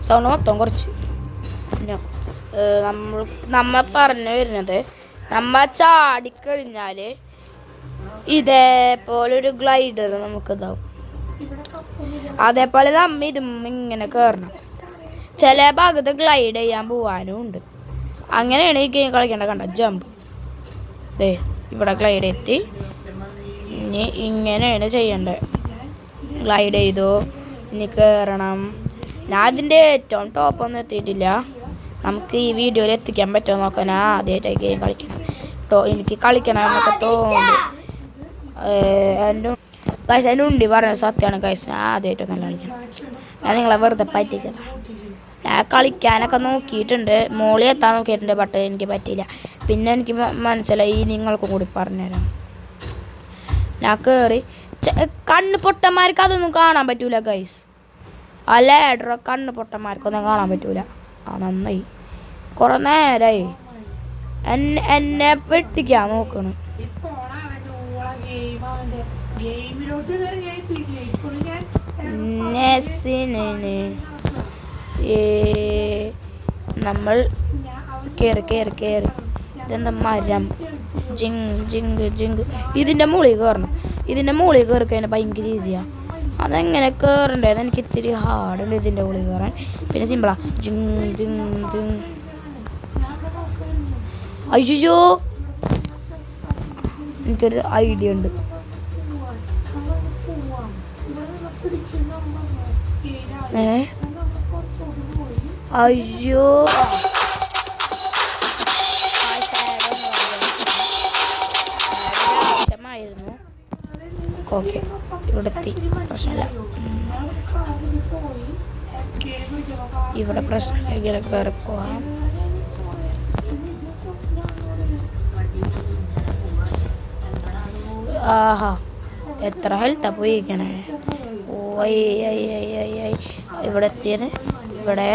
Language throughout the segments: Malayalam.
സൗണ്ട് മൊത്തം കുറച്ച്. നമ്മ പറഞ്ഞു വരുന്നത്, നമ്മ ചാടിക്കഴിഞ്ഞാൽ ഇതേപോലൊരു ഗ്ലൈഡർ നമുക്ക് ഇതാവും. അതേപോലെ നമ്മ ഇതും ഇങ്ങനെ കയറണം. ചില ഭാഗത്ത് ഗ്ലൈഡ് ചെയ്യാൻ പോവാനും ഉണ്ട്. അങ്ങനെയാണ് ഈ ഗെയിം കളിക്കേണ്ട. കണ്ട ജമ്പ് ഇവിടെ ഗ്ലൈഡ് എത്തി. ഇനി ഇങ്ങനെയാണ് ചെയ്യേണ്ടത്. ഗ്ലൈഡ് ചെയ്തു, ഇനി കയറണം. ഞാൻ അതിൻ്റെ ഏറ്റവും ടോപ്പൊന്നും എത്തിയിട്ടില്ല. നമുക്ക് ഈ വീഡിയോയിൽ എത്തിക്കാൻ പറ്റുമോ നോക്കാൻ. ഞാൻ ആദ്യമായിട്ട് ഗെയിം കളിക്കണം എനിക്ക് കളിക്കണം എന്നൊക്കെ തോന്നി. എൻ്റെ ഉണ്ടി പറഞ്ഞത് സത്യമാണ് ഗൈസ്. ഞാൻ ആദ്യമായിട്ടൊന്നല്ല കളിക്കണം. ഞാൻ നിങ്ങളെ വെറുതെ പറ്റിച്ചതാണ്. ഞാൻ കളിക്കാനൊക്കെ നോക്കിയിട്ടുണ്ട്, മോളി എത്താൻ നോക്കിയിട്ടുണ്ട്. ബട്ട് എനിക്ക് പറ്റിയില്ല. പിന്നെ എനിക്ക് മനസ്സിലായി, നിങ്ങൾക്കും കൂടി പറഞ്ഞുതരാം. ഞാൻ കയറി. കണ്ണ് പൊട്ടന്മാർക്ക് അതൊന്നും കാണാൻ പറ്റൂല ഗൈസ്. ആ ലാഡർ കണ്ണ് പൊട്ടന്മാർക്കൊന്നും കാണാൻ പറ്റൂല. നന്നായി. കുറെ നേരമായി എന്നെ വെട്ടിക്കാൻ നോക്കണം. നമ്മൾ കയറി കയറി കയറി. ഇതെന്താ മരം? ജിങ് ജിങ്ക് ജിങ്ക്. ഇതിൻ്റെ മുകളിൽ കയറണം. ഇതിൻ്റെ മുകളിൽ കയറി കഴിഞ്ഞാൽ ഭയങ്കര ഈസിയാണ്. അതെങ്ങനെ കയറണ്ടേന്ന് എനിക്ക് ഇത്തിരി ഹാർഡുണ്ട് ഇതിൻ്റെ മുകളിൽ കയറാൻ. പിന്നെ സിമ്പിളാ. ജിങ് ജിങ് ജിങ്. അയ്യോ, എനിക്കൊരു ഐഡിയ ഉണ്ട്. അയ്യോ, ആവശ്യമായിരുന്നു. ഓക്കെ, ഇവിടെ എത്തി. പ്രശ്നമില്ല. ഇവിടെ പ്രശ്നം ഇങ്ങനെ കയറി പോവാം. ആഹാ, എത്ര ഹെൽത്താ പോയിരിക്കണേ. ഓ ഇവിടെ എത്തിയത്. ഇവിടെ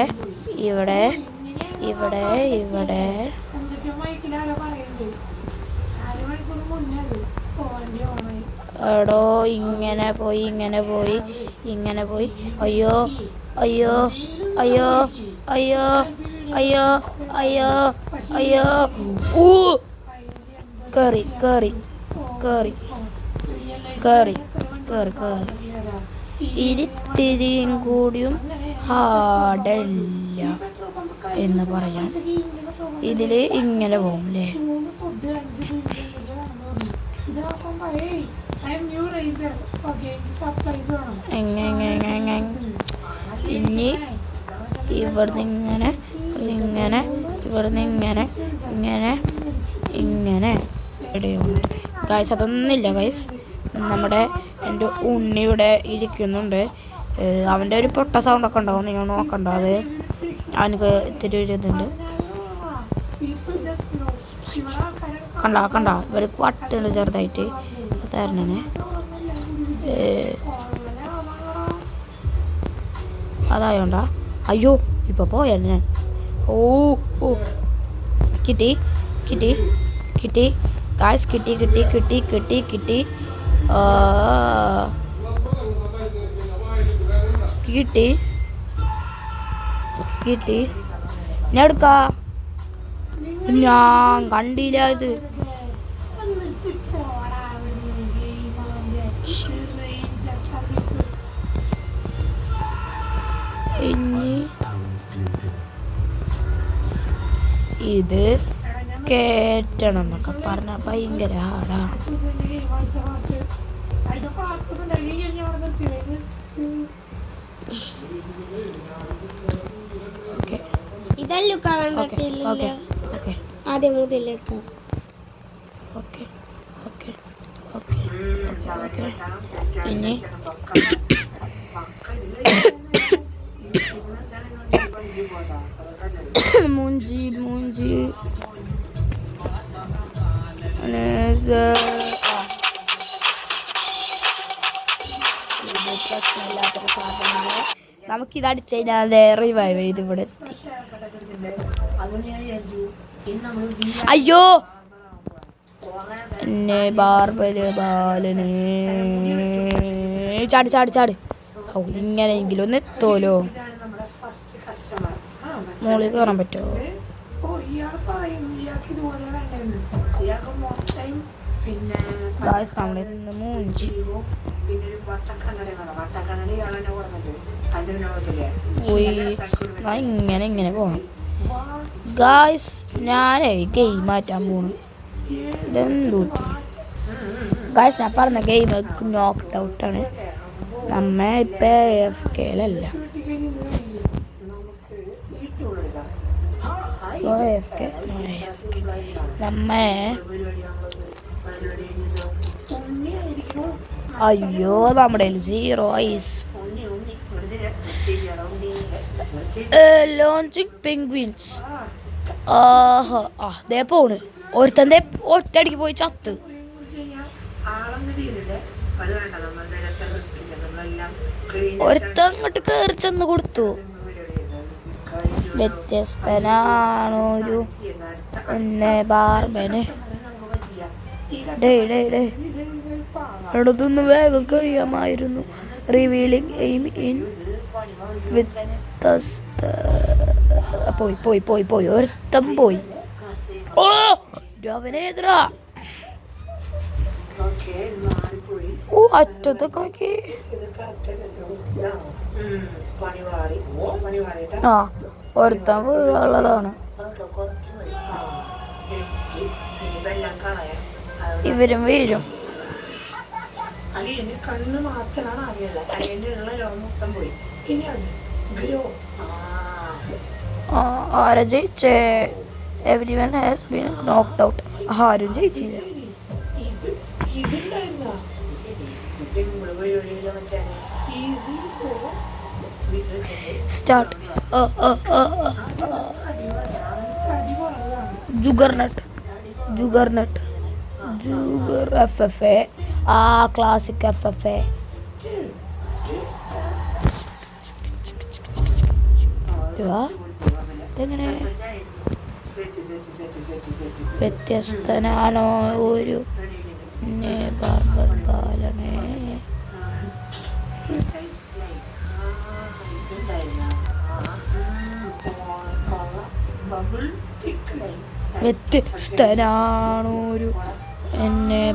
ഇവിടെ ഇവിടെ ഇവിടെ എടോ, ഇങ്ങനെ പോയി ഇങ്ങനെ പോയി ഇങ്ങനെ പോയി. അയ്യോ അയ്യോ അയ്യോ അയ്യോ അയ്യോ അയ്യോ അയ്യോ. ഓ, കയറി കയറി കയറി കയറി കയറി കയറി. ഇതിത്തിരിയും കൂടിയും ഹാർഡല്ല എന്ന് പറയാം. ഇതിൽ ഇങ്ങനെ പോകും അല്ലേ? ഇനി ഇവിടുന്ന് ഇങ്ങനെ ഇങ്ങനെ ഇവിടുന്ന് ഇങ്ങനെ ഇങ്ങനെ ഇങ്ങനെ ഇടയുണ്ട് ഗൈസ്. അതൊന്നുമില്ല ഗൈസ്. നമ്മുടെ എൻ്റെ ഉണ്ണി ഇവിടെ ഇരിക്കുന്നുണ്ട്. അവൻ്റെ ഒരു പൊട്ട സൗണ്ടൊക്കെ ഉണ്ടാവും, നിങ്ങൾ നോക്കണ്ട. അത് അവനക്ക് ഇത്തിരി ഒരു ഇതുണ്ട്. കണ്ട ഇവർക്ക് വട്ടുണ്ട് ചെറുതായിട്ട്. തരണേ. അതായോണ്ടാ. അയ്യോ, ഇപ്പൊ പോയാ ഞാൻ. ഓ ഓ, കിട്ടി കിട്ടി കിട്ടി ഗായ്സ്. കിട്ടി കിട്ടി കിട്ടി കിട്ടി കിട്ടി കിട്ടി കിട്ടി. ഞാൻ എടുക്കാ. ഞാൻ കണ്ടില്ല ഇത്. ഇനി ഇത് കേറ്റണം എന്നൊക്കെ പറഞ്ഞ ഭയങ്കര ഹാർഡാ. ആദ്യം മുതലേക്ക്. Okay okay okay okay. ഇനി മൂഞ്ചി മൂഞ്ചി പ്രശ്നമില്ലാത്തൊരു സാധനമാണ്. നമുക്കിത് അടിച്ചു കഴിഞ്ഞാൽ റിവൈവ് ചെയ്ത് ഇവിടെ എത്തി. അയ്യോ, എന്നെ ബാർബര് ബാലന്. ചാടി ചാടി ചാടി. ഓ, ഇങ്ങനെയെങ്കിലും ഒന്ന് എത്തോലോ. മോളിൽ കയറാൻ പറ്റുമോ? നമ്മളിന്ന് മൂഞ്ചി ഇങ്ങനെ ഇങ്ങനെ പോണം ഗായ്സ്. ഞാനേ ഗെയിം മാറ്റാൻ പോണു. ഇതെന്തോ ഗായ്സ്, ഞാൻ പറഞ്ഞ ഗെയിം നോക്ക്ഡ് ഔട്ടാണ്. നമ്മ ഇപ്പൊ AFK അല്ല. നമ്മ അയ്യോ നമ്മുടെ 0 ഐസ് ലോഞ്ചിങ് പെൻഗ്വിൻസ്. ദേ പോണ് ഒരുത്തന്റെ ഒറ്റടിക്ക് പോയി ചത്ത്. ഒരുത്ത അങ്ങോട്ട് കയറി ചെന്ന് കൊടുത്തു. വ്യത്യസ്തനാണൊരു ബാർബന്. അടുത്തൊന്ന് വേഗം കഴിയാമായിരുന്നു. റിവീലിംഗ് എയിം ഇൻ വ്യത്യസ്ത. പോയി പോയി പോയി പോയി ഒരുത്തം പോയി. ഓ അവനേതറാ. ഓ അറ്റത്തൊക്കെ നോക്കി. ഒരുത്തൻ വീഴുള്ളതാണ്. ഇവരും വീഴും. കണ്ണ് മാത്രമാണ് ആകെയുള്ളത്. അടിയനുള്ള ലോകം മൊത്തം പോയി. ഇനി അത് ഗ്രോ. ആരാ ജയിച്ചേ? Everyone has been knocked out. ആരും ജയിച്ചില്ല. സ്റ്റാർട്ട്. ജുഗർനട്ട് ജുഗർനട്ട് ജുഗർ FFA. Classic FFA. ഇതെങ്ങനെ? വ്യത്യസ്തനാണോ ഒരു ബാർബർ ബാലനെ. വ്യത്യസ്തനാണൊരു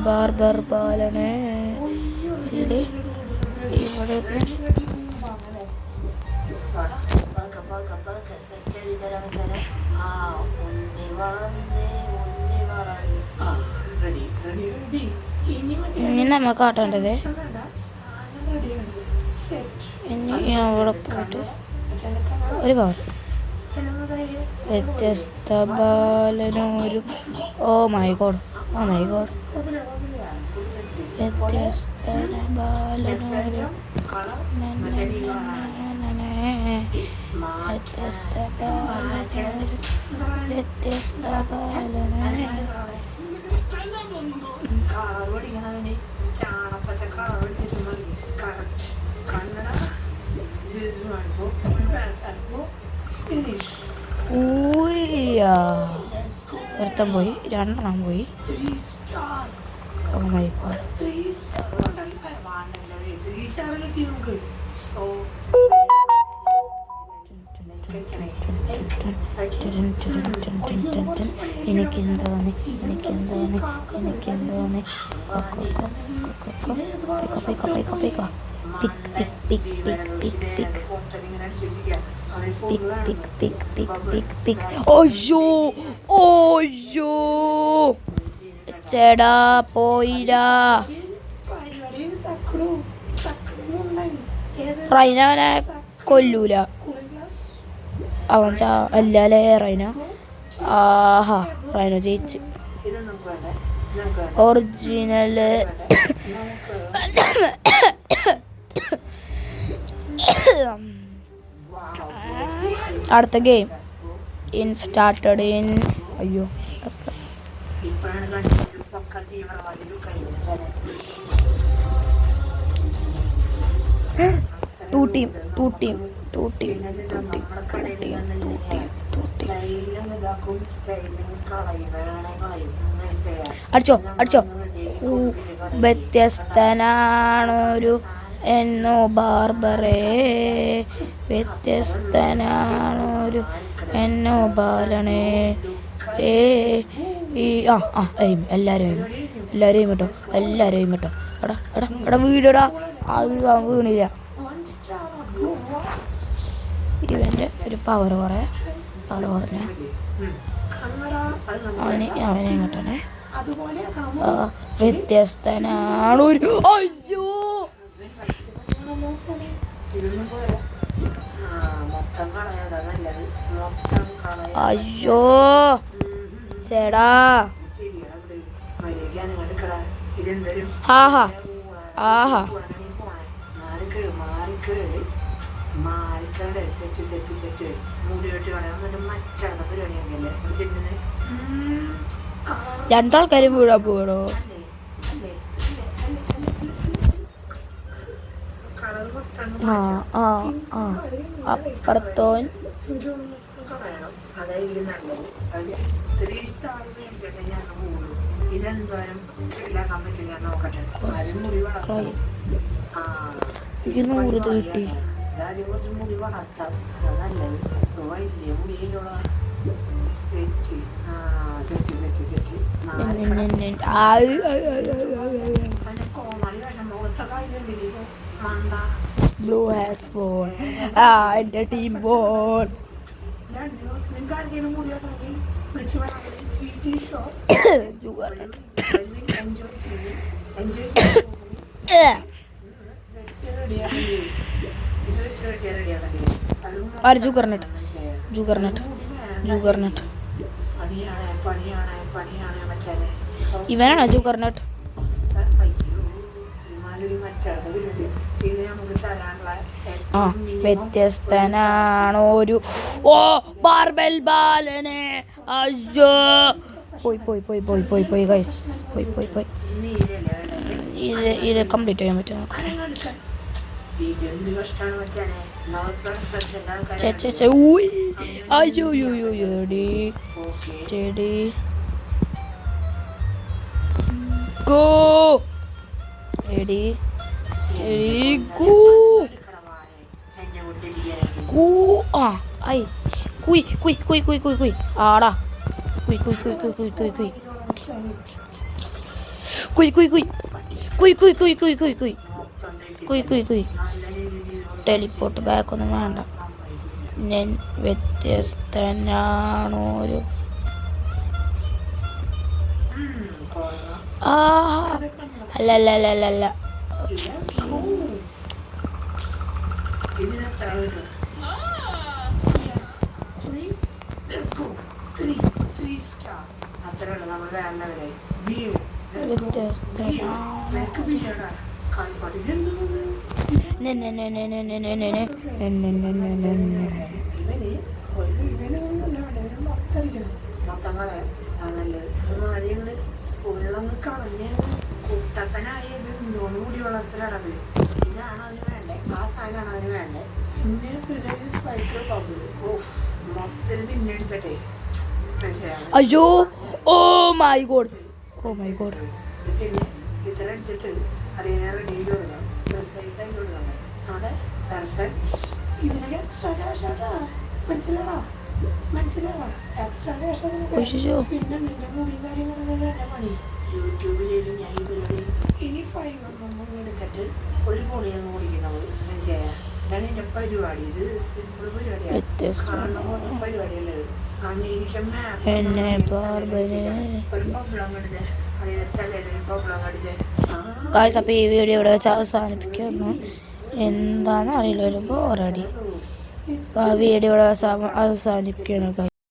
ബാർബർ ബാലനെ. ഇവിടെ ഇനി നമ്മ കാട്ടേണ്ടത് ഇനി അവിടെ പോയിട്ട് ഒരു പവർ. വ്യത്യസ്ത ബാലനൊരു. Oh my god, oh my god. വ്യത്യസ്ത ബാലനൊരു വ്യത്യസ്ത ബാലനൊരു വ്യത്യസ്ത ബാലനെ. ഒരുത്തം പോയി, രണ്ടെണ്ണം പോയി. Oh my god. എനിക്കെന്തോന്ന് എനിക്കെന്തോന്ന് എനിക്കെന്തോന്ന്. ചേടാ പോയിടാ. റൈനവനെ കൊല്ലൂല. അവൻ അല്ലാലേ റൈന. ആഹാ റൈന ജയിച്ച്. ഒറിജിനല് അടുത്ത ഗെയിം ഇൻ സ്റ്റാർട്ടഡ് ഇൻ. അയ്യോ ടു ടീം അടിച്ചോ. വ്യത്യസ്തനാണൊരു എന്നോ ബാർബറേ വ്യത്യസ്തനാണൊരു എന്നോ ബാലണേ ഏ ഈ എയിം എല്ലാവരും കേട്ടോ എടാ വീടടാ അത് വീണില്ല. ഇവൻ്റെ ഒരു പവർ കുറഞ്ഞ അവനെ കേട്ടനെ വ്യത്യസ്തനാണൊരു അയ്യോ അയ്യോ ചേടാ ആഹാ രണ്ടാൾക്കാരും വീഴാൻ പോകണോ? അപ്പുറത്തോൻ എനിക്ക് 100 കിട്ടി. മുടി വളർത്താം നല്ലത്. വലിയ മുടിയിലുള്ള സെറ്റ് കോമാളി വേഷം മുഖത്തെ കാര്യം മണ്ട ബ്ലൂ ഹാസ് ബോൾ. എൻ്റെ ടീം ബോൾ. നിങ്ങൾക്ക് മുടി വെക്കണമെങ്കിൽ വിളിച്ചു ജൂഗർനട്ട് ഇവനാണോ ജൂഗർനട്ട്? വ്യത്യസ്തനാണൊരു ബാർബൽ ബാലനെ. അയ്യോ പോയി ഗൈസ് പോയി. ഇത് കംപ്ലീറ്റ് ചെയ്യാൻ പറ്റുമോ? അയ്യോ steady go ready steady go ഐ കുയ് ആടാ കുയ് ടെലിപ്പോർട്ട് ബാക്ക് ഒന്നും വേണ്ട. ഞാൻ വ്യത്യസ്തനാണൊരു അല്ല മൊത്തങ്ങളെ നല്ലത് സ്കൂളിലൊന്ന് കളഞ്ഞ് കുട്ടപ്പനായത് എന്തോന്ന് കൂടി വളർത്തലാണത്. ഇതാണ് അവന് വേണ്ടേ, ആ സാധനമാണ് അവന് വേണ്ടേ. പിന്നെ സ്പൈക്ക് ബബിള് മൊത്തം തിന്നടിച്ചട്ടെ. അയ്യോ ഓ മൈ ഗോഡ് ഇത്ര അടിച്ചിട്ട് അറിയാൻ റെഡി കൊടുക്കണം. സൈസായിട്ട് കൊടുക്കണ്ടേ അവിടെ പെർഫെക്റ്റ്. ഇതിനൊക്കെ എക്സ്ട്രാ ക്യാഷാട്ടാ, മനസ്സിലാടാ എക്സ്ട്രാ ക്യാഷ്. പിന്നെ നിന്റെ മുടിയും കാര്യം പറഞ്ഞ പണി യൂട്യൂബിൽ ഞാൻ ഈ പരിപാടി ഇനി 5 എടുത്തിട്ട് ഒരു പൊടി അങ്ങ് കുടിക്കുന്നത് ഞാൻ ചെയ്യാം. ഇതാണ് എൻ്റെ പരിപാടി. ഇത് സിമ്പിൾ പരിപാടിയാണ്, കാണുന്ന പോലെ പരിപാടിയല്ലത്. അമേരിക്കൻ മാപ്പ് ഒരു ബബ്ലം കടിച്ചേ, അതിന് തലയിലൊരു ബബ്ലം കടിച്ചേ. അപ്പോൾ ഈ വീഡിയോ ഇവിടെ വെച്ച് അവസാനിപ്പിക്കുന്നു. എന്താണെന്ന് അറിയില്ല, ഒരു ബോറടി. വീഡിയോ ഇവിടെ അവസാനിപ്പിക്കണം.